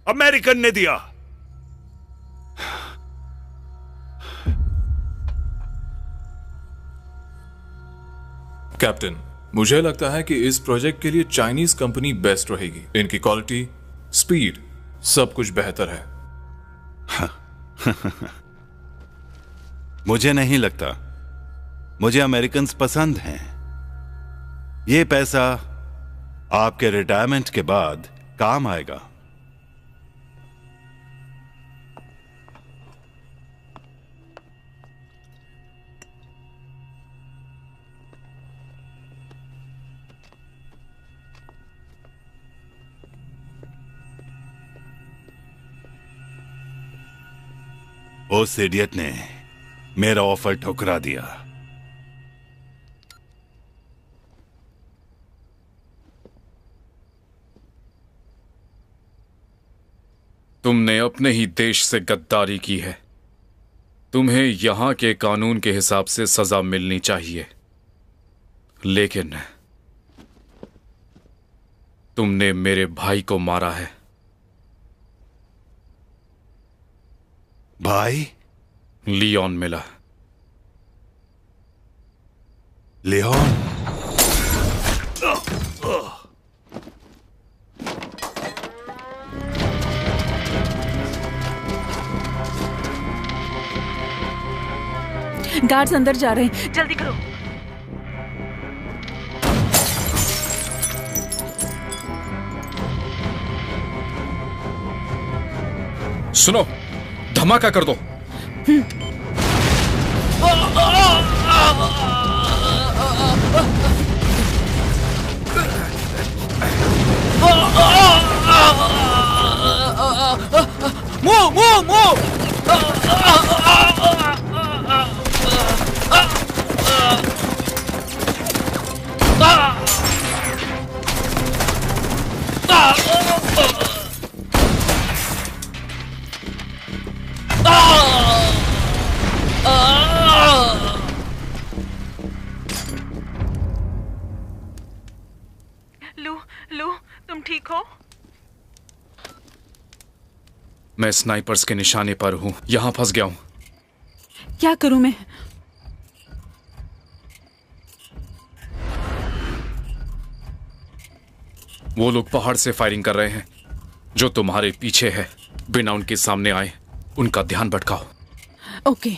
अमेरिकन ने दिया। कैप्टन, मुझे लगता है कि इस प्रोजेक्ट के लिए चाइनीज कंपनी बेस्ट रहेगी। इनकी क्वालिटी, स्पीड, सब कुछ बेहतर है। मुझे नहीं लगता। मुझे अमेरिकन्स पसंद हैं। ये पैसा आपके रिटायरमेंट के बाद काम आएगा। उस इडियट ने मेरा ऑफर ठुकरा दिया। तुमने अपने ही देश से गद्दारी की है। तुम्हें यहां के कानून के हिसाब से सजा मिलनी चाहिए, लेकिन तुमने मेरे भाई को मारा है। भाई? लियोन मिला। लियोन? गार्ड्स अंदर जा रहे हैं, जल्दी करो। सुनो, धमाका कर दो। लू, तुम ठीक हो? मैं स्नाइपर्स के निशाने पर हूं, यहां फंस गया हूं। क्या करूं मैं? वो लोग पहाड़ से फायरिंग कर रहे हैं। जो तुम्हारे पीछे है, बिना उनके सामने आए उनका ध्यान भटकाओ। ओके।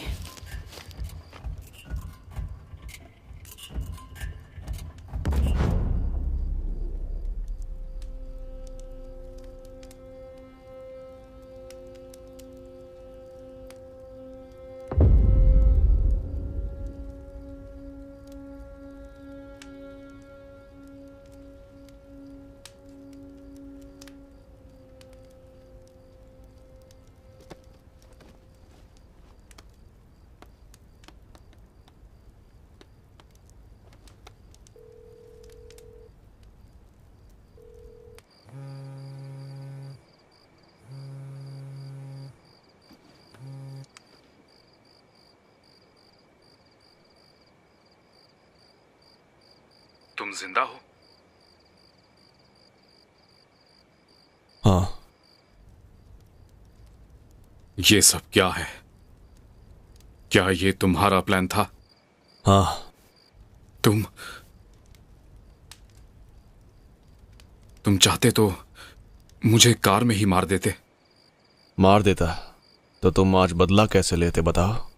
तुम जिंदा हो? हाँ। ये सब क्या है? क्या ये तुम्हारा प्लान था? हाँ। तुम चाहते तो मुझे कार में ही मार देते। मार देता तो तुम आज बदला कैसे लेते, बताओ?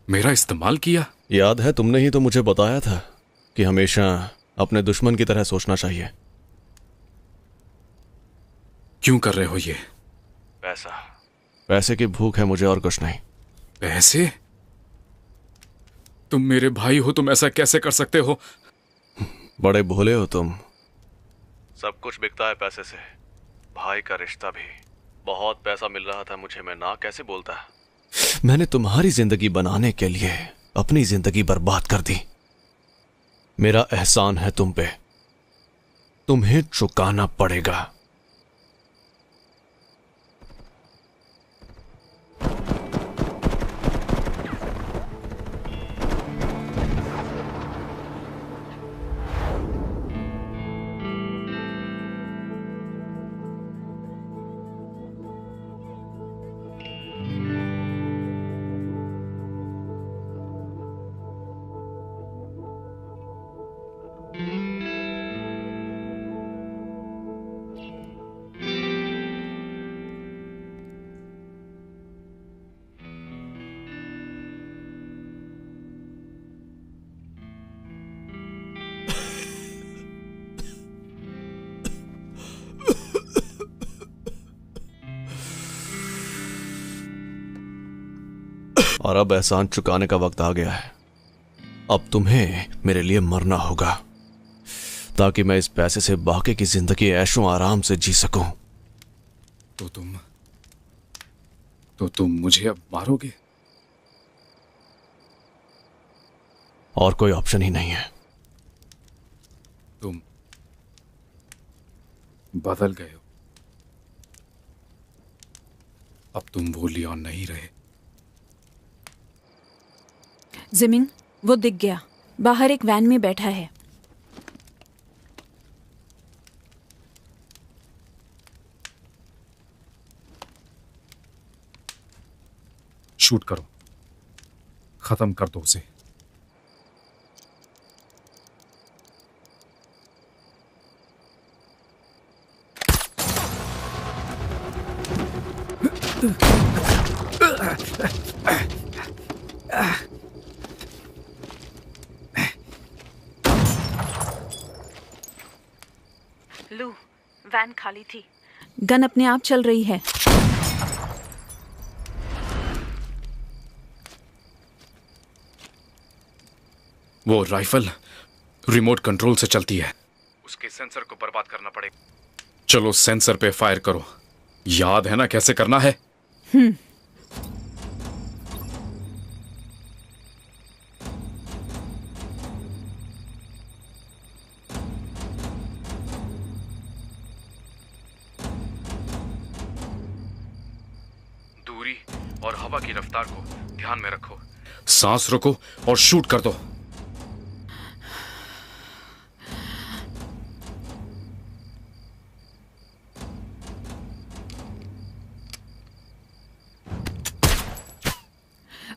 मेरा इस्तेमाल किया? याद है, तुमने ही तो मुझे बताया था कि हमेशा अपने दुश्मन की तरह सोचना चाहिए। क्यों कर रहे हो ये? पैसे की भूख है मुझे, और कुछ नहीं। पैसे? तुम मेरे भाई हो, तुम ऐसा कैसे कर सकते हो? बड़े भोले हो तुम। सब कुछ बिकता है पैसे से, भाई का रिश्ता भी। बहुत पैसा मिल रहा था मुझे, मैं ना कैसे बोलता। मैंने तुम्हारी जिंदगी बनाने के लिए अपनी जिंदगी बर्बाद कर दी। मेरा एहसान है तुम पे, तुम्हें चुकाना पड़ेगा। और अब एहसान चुकाने का वक्त आ गया है। अब तुम्हें मेरे लिए मरना होगा ताकि मैं इस पैसे से बाकी की जिंदगी ऐशो आराम से जी सकूं। तो तुम मुझे अब मारोगे? और कोई ऑप्शन ही नहीं है। तुम बदल गए हो। अब तुम वो लियोन नहीं रहे। जिमिंग, वो दिख गया, बाहर एक वैन में बैठा है। शूट करो, खत्म कर दो उसे। लू, वैन खाली थी। गन अपने आप चल रही है। वो राइफल रिमोट कंट्रोल से चलती है। उसके सेंसर को बर्बाद करना पड़ेगा। चलो सेंसर पे फायर करो। याद है ना कैसे करना है? दूरी और हवा की रफ्तार को ध्यान में रखो। सांस रोको और शूट कर दो।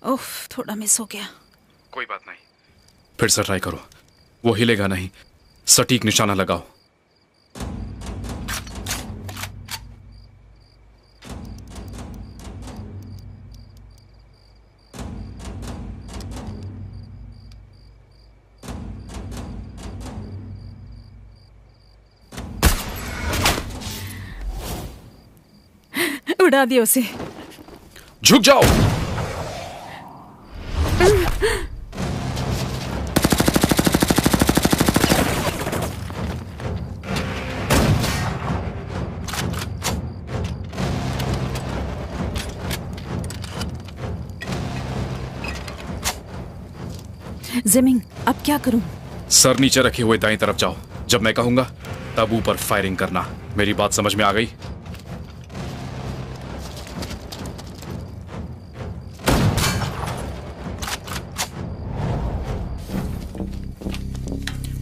ओह, थोड़ा मिस हो गया। कोई बात नहीं, फिर से ट्राई करो। वो हिलेगा नहीं। सटीक निशाना लगाओ। उड़ा दिया उसे। झुक जाओ। जिमिंग, अब क्या करूं? सर नीचे रखे हुए दाईं तरफ जाओ। जब मैं कहूंगा तब ऊपर फायरिंग करना। मेरी बात समझ में आ गई?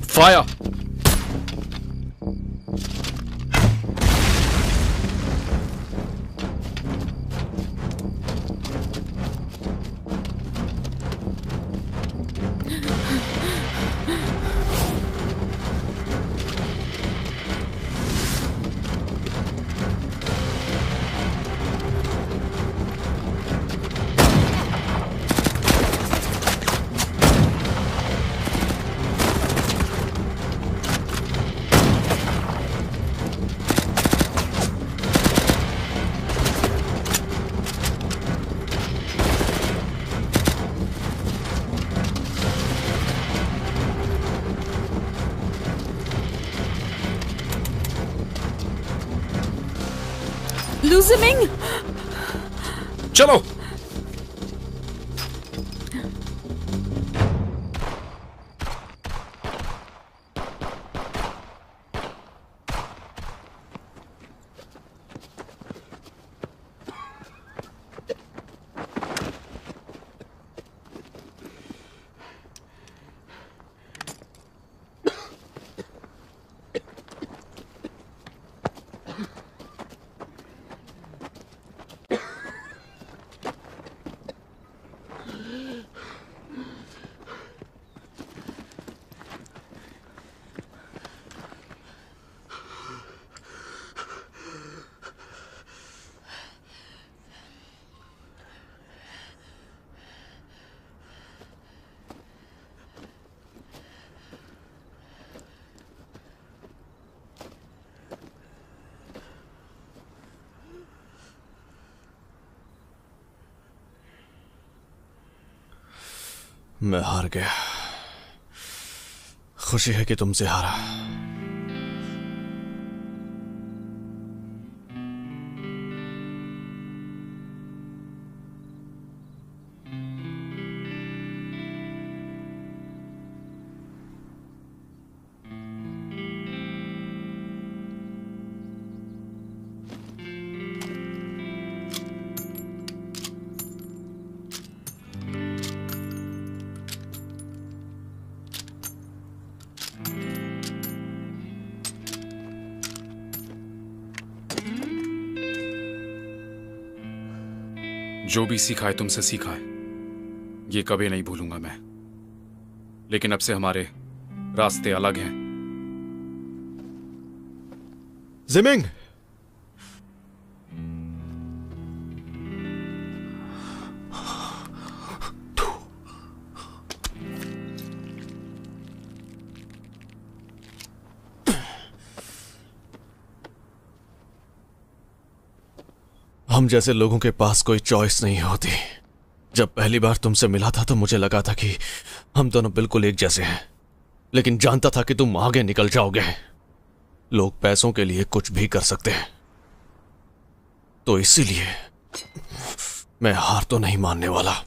फायर! जिमिंग, चलो। मैं हार गया। खुशी है कि तुमसे हारा। जो भी सीखा है तुमसे सीखा है, ये कभी नहीं भूलूंगा मैं। लेकिन अब से हमारे रास्ते अलग हैं। जिमिंग, हम जैसे लोगों के पास कोई चॉइस नहीं होती। जब पहली बार तुमसे मिला था तो मुझे लगा था कि हम दोनों बिल्कुल एक जैसे हैं, लेकिन जानता था कि तुम आगे निकल जाओगे। लोग पैसों के लिए कुछ भी कर सकते हैं, तो इसीलिए मैं हार तो नहीं मानने वाला।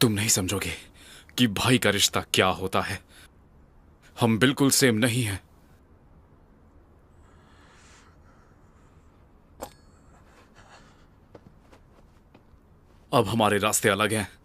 तुम नहीं समझोगे कि भाई का रिश्ता क्या होता है। हम बिल्कुल सेम नहीं हैं। अब हमारे रास्ते अलग हैं।